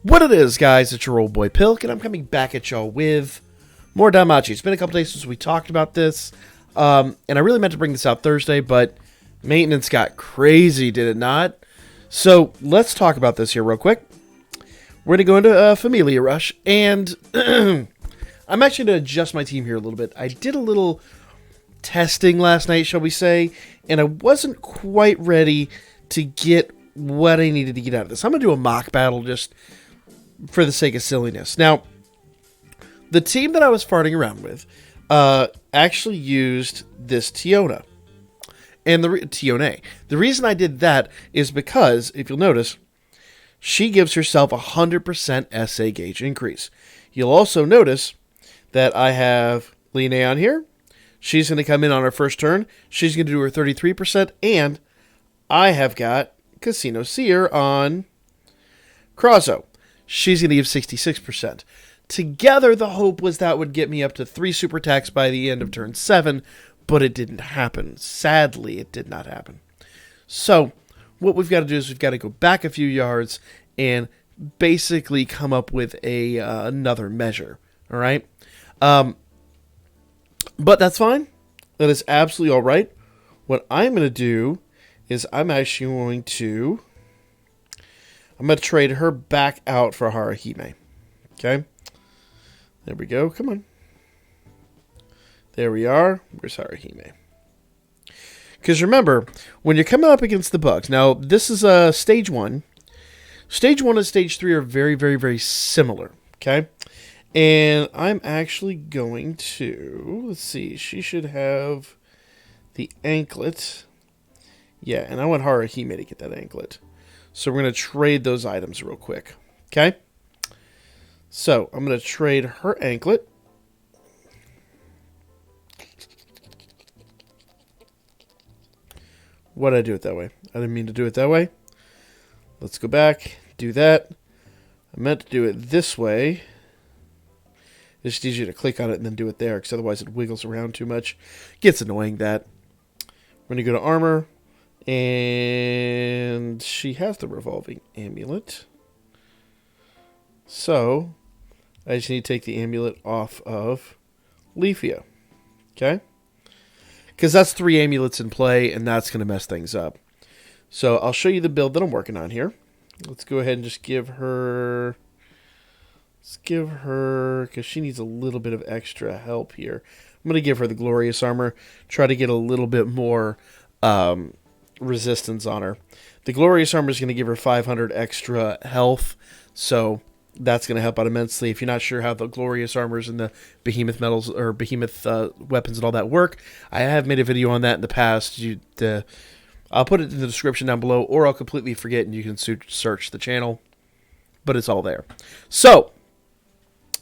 What it is, guys, it's your old boy Pilk, and I'm coming back at y'all with more Danmachi. It's been a couple days since we talked about this, and I really meant to bring this out Thursday, but maintenance got crazy, did it not? So let's talk about this here real quick. We're going to go into Familia Rush, and I'm actually going to adjust my team here a little bit. I did a little testing last night, shall we say, and I wasn't quite ready to get what I needed to get out of this. I'm going to do a mock battle just for the sake of silliness. Now, the team that I was farting around with actually used this Tiona. And Tione. The reason I did that is because, if you'll notice, she gives herself a 100% SA gauge increase. You'll also notice that I have Line on here. She's going to come in on her first turn. She's going to do her 33%. And I have got Casino Seer on Krazo. She's going to give 66%. Together, the hope was that would get me up to 3 super attacks by the end of turn 7, but it didn't happen. Sadly, it did not happen. So, what we've got to do is we've got to go back a few yards and basically come up with another measure. All right? But that's fine. That is absolutely all right. What I'm going to do is I'm actually going to trade her back out for Haruhime. Okay? There we go. Come on. There we are. Where's Haruhime? Because remember, when you're coming up against the bugs, now this is stage 1. Stage 1 and stage 3 are very, very, very similar. Okay? And I'm actually going to, let's see, she should have the anklet. Yeah, and I want Haruhime to get that anklet. So we're going to trade those items real quick. Okay? So I'm going to trade her anklet. Why did I do it that way? I didn't mean to do it that way. Let's go back. Do that. I meant to do it this way. It's just easier to click on it and then do it there, because otherwise it wiggles around too much. Gets annoying, that. We're going to go to armor. And she has the revolving amulet. So, I just need to take the amulet off of Leafia. Okay? Because that's 3 amulets in play, and that's going to mess things up. So, I'll show you the build that I'm working on here. Let's go ahead and just give her... Let's give her... because she needs a little bit of extra help here. I'm going to give her the Glorious Armor. Try to get a little bit more... resistance on her. The Glorious Armor is going to give her 500 extra health, so that's going to help out immensely. If you're not sure how the Glorious Armors and the Behemoth metals or Behemoth weapons and all that work, I have made a video on that in the past. I'll put it in the description down below, or I'll completely forget and you can search the channel, but it's all there. So,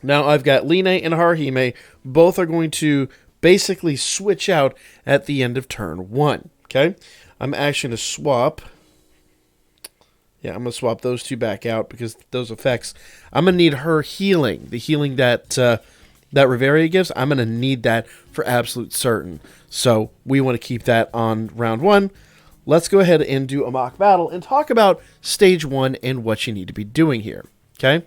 now I've got Line and Haruhime. Both are going to basically switch out at the end of turn 1. Okay? I'm actually going to swap. Yeah, I'm going to swap those 2 back out because those effects. I'm going to need her healing. The healing that that Riveria gives, I'm going to need that for absolute certain. So we want to keep that on round 1. Let's go ahead and do a mock battle and talk about stage 1 and what you need to be doing here. Okay?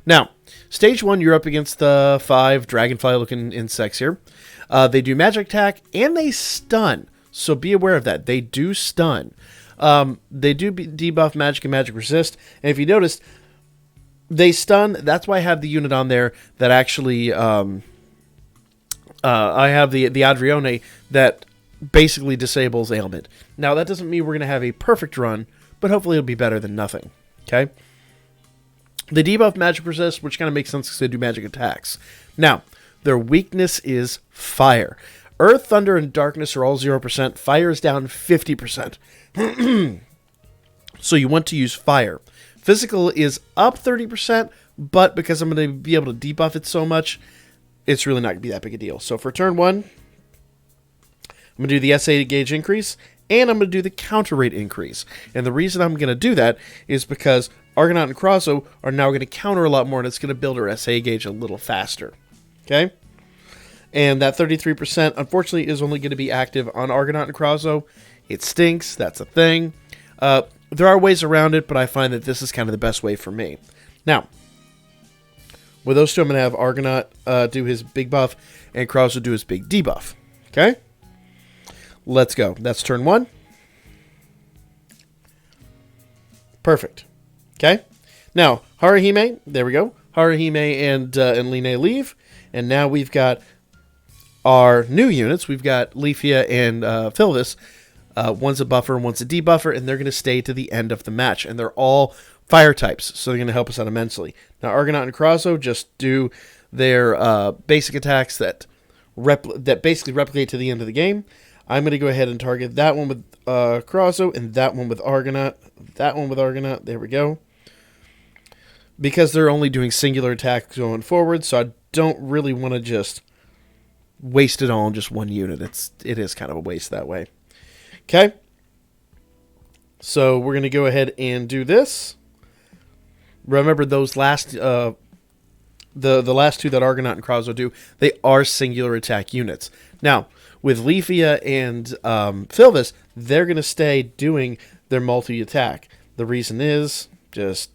Now, stage 1, you're up against the 5 dragonfly-looking insects here. They do magic attack and they stun. So be aware of that. They do stun. They do debuff magic and magic resist. And if you notice, they stun. That's why I have the unit on there that actually... I have the Adrione that basically disables ailment. Now, that doesn't mean we're going to have a perfect run, but hopefully it'll be better than nothing. Okay? They debuff magic resist, which kind of makes sense because they do magic attacks. Now, their weakness is fire. Earth, Thunder, and Darkness are all 0%. Fire is down 50%. So you want to use Fire. Physical is up 30%, but because I'm going to be able to debuff it so much, it's really not going to be that big a deal. So for turn 1, I'm going to do the SA gauge increase, and I'm going to do the counter rate increase. And the reason I'm going to do that is because Argonaut and Krazo are now going to counter a lot more, and it's going to build our SA gauge a little faster. Okay? And that 33%, unfortunately, is only going to be active on Argonaut and Krazo. It stinks. That's a thing. There are ways around it, but I find that this is kind of the best way for me. Now, with those two, I'm going to have Argonaut do his big buff and Krauser do his big debuff. Okay? Let's go. That's turn 1. Perfect. Okay? Now, Haruhime, there we go. Haruhime and Line leave. And now we've got our new units. We've got Leafia and Philvis. One's a buffer, one's a debuffer, and they're going to stay to the end of the match. And they're all fire types, so they're going to help us out immensely. Now, Argonaut and Krauser just do their basic attacks that basically replicate to the end of the game. I'm going to go ahead and target that one with Krauser and that one with Argonaut. That one with Argonaut. There we go. Because they're only doing singular attacks going forward, so I don't really want to just waste it all on just one unit. It is kind of a waste that way. Okay. So we're going to go ahead and do this. Remember those last the last two that Argonaut and Krauser do, they are singular attack units. Now, with Leafia and Philvis, they're going to stay doing their multi-attack. The reason is just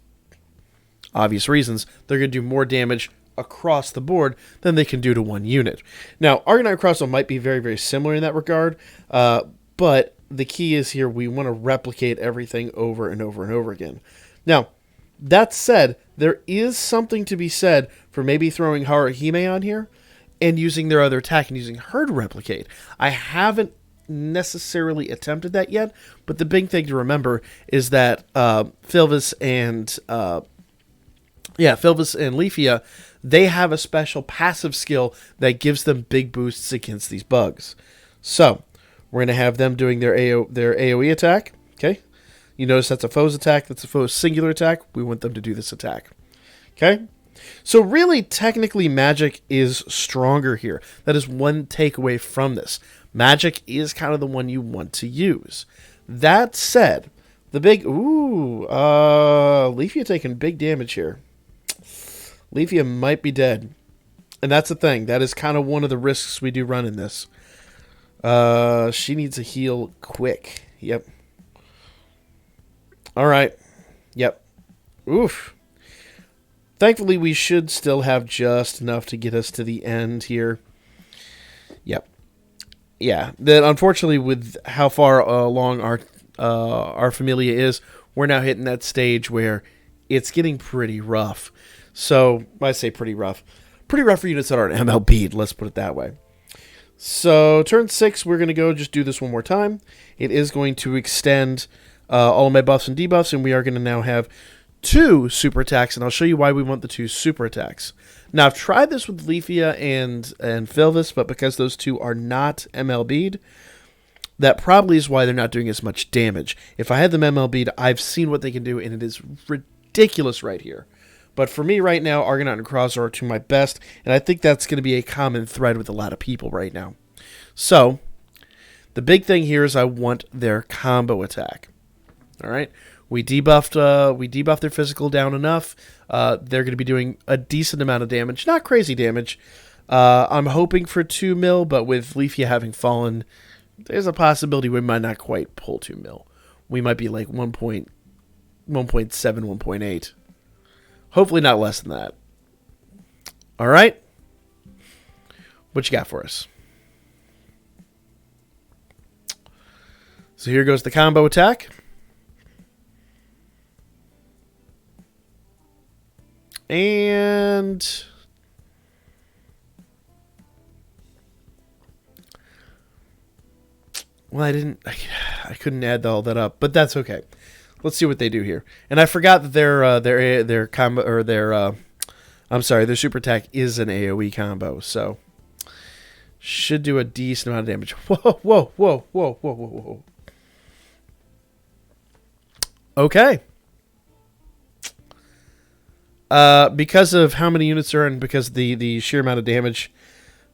obvious reasons. They're going to do more damage across the board than they can do to one unit. Now, Argonaut and Krauser might be very, very similar in that regard, but the key is here we want to replicate everything over and over and over again. Now, that said, there is something to be said for maybe throwing Haruhime on here and using their other attack and using her to replicate. I haven't necessarily attempted that yet, but the big thing to remember is that Philvis and Leafia, they have a special passive skill that gives them big boosts against these bugs. So, we're going to have them doing their AoE attack, okay? You notice that's a foe's attack. That's a foe's singular attack. We want them to do this attack. Okay? So really, technically, magic is stronger here. That is one takeaway from this. Magic is kind of the one you want to use. That said, the big... Leafia taking big damage here. Leafia might be dead. And that's the thing. That is kind of one of the risks we do run in this. She needs a heal quick. Yep. All right. Yep. Oof. Thankfully, we should still have just enough to get us to the end here. Yep. Yeah. Then, unfortunately, with how far along our Familia is, we're now hitting that stage where it's getting pretty rough. So, I say pretty rough. Pretty rough for units that aren't MLB'd, let's put it that way. So, turn 6, we're going to go just do this one more time. It is going to extend all of my buffs and debuffs, and we are going to now have 2 super attacks, and I'll show you why we want the 2 super attacks. Now, I've tried this with Leafia and Philvis, but because those two are not MLB'd, that probably is why they're not doing as much damage. If I had them MLB'd, I've seen what they can do, and it is ridiculous right here. But for me right now, Argonaut and Krauser are to my best, and I think that's going to be a common thread with a lot of people right now. So, the big thing here is I want their combo attack. All right, we debuffed their physical down enough. They're going to be doing a decent amount of damage, not crazy damage. I'm hoping for 2 mil, but with Leafia having fallen, there's a possibility we might not quite pull 2 mil. We might be like 1.7, 1.8. Hopefully not less than that. All right, what you got for us? So here goes the combo attack. And well, I couldn't add all that up, but that's okay. Let's see what they do here. And I forgot that their combo or their super attack is an AoE combo, so should do a decent amount of damage. Whoa. Okay. Because of how many units are in, because of the sheer amount of damage,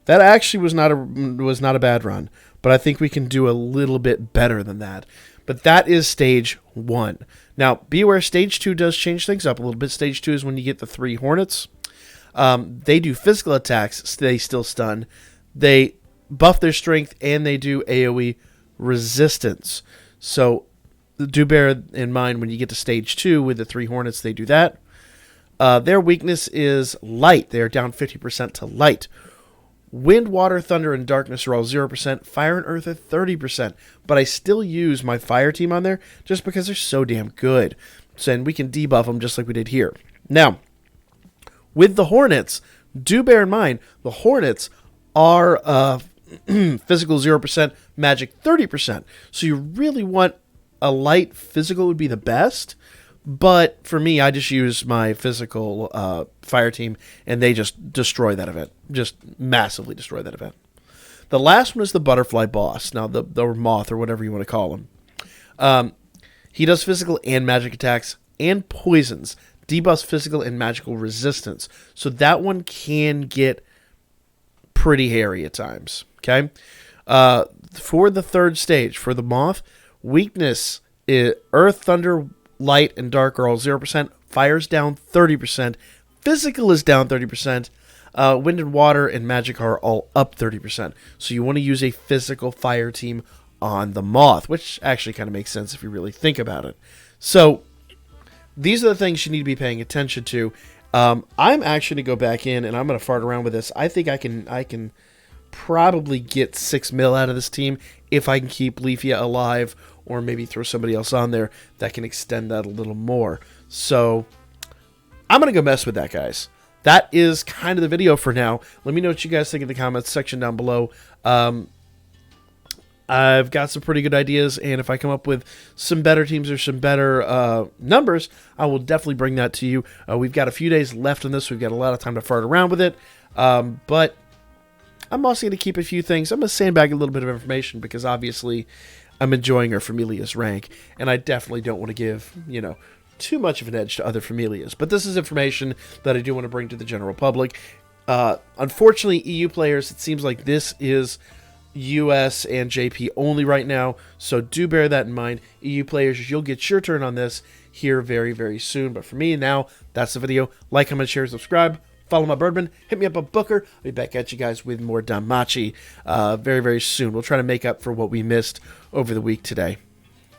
that actually was not a bad run. But I think we can do a little bit better than that. But that is stage 1. Now, be aware, stage 2 does change things up a little bit. Stage 2 is when you get the 3 Hornets. They do physical attacks. They still stun. They buff their strength, and they do AoE resistance. So do bear in mind when you get to stage 2 with the 3 Hornets, they do that. Their weakness is light. They are down 50% to light. Wind, water, thunder, and darkness are all 0%. Fire and earth are 30%. But I still use my fire team on there just because they're so damn good. So, and we can debuff them just like we did here. Now, with the Hornets, do bear in mind, the Hornets are physical 0%, magic 30%. So you really want a light physical would be the best. But for me, I just use my physical fire team, and they just destroy that event. Just massively destroy that event. The last one is the Butterfly Boss. Now, the Moth, or whatever you want to call him. He does physical and magic attacks and poisons. Debuffs physical and magical resistance. So that one can get pretty hairy at times. Okay? For the third stage, for the Moth, weakness is Earth, Thunder, Light, and Dark are all 0%. Fire's down 30%. Physical is down 30%. Wind and Water and Magic are all up 30%. So you want to use a physical fire team on the Moth, which actually kind of makes sense if you really think about it. So these are the things you need to be paying attention to. I'm actually going to go back in, and I'm going to fart around with this. I think I can probably get 6 mil out of this team if I can keep Leafia alive, or maybe throw somebody else on there that can extend that a little more. So I'm going to go mess with that, guys. That is kind of the video for now. Let me know what you guys think in the comments section down below. I've got some pretty good ideas, and if I come up with some better teams or some better numbers, I will definitely bring that to you. We've got a few days left on this. We've got a lot of time to fart around with it. But I'm also going to keep a few things. I'm going to sandbag a little bit of information because obviously I'm enjoying our Familias rank, and I definitely don't want to give, too much of an edge to other Familias. But this is information that I do want to bring to the general public. Unfortunately, EU players, it seems like this is US and JP only right now, so do bear that in mind. EU players, you'll get your turn on this here very, very soon. But for me now, that's the video. Like, comment, share, subscribe. Follow my Birdman. Hit me up on Booker. I'll be back at you guys with more Danmachi very, very soon. We'll try to make up for what we missed over the week today.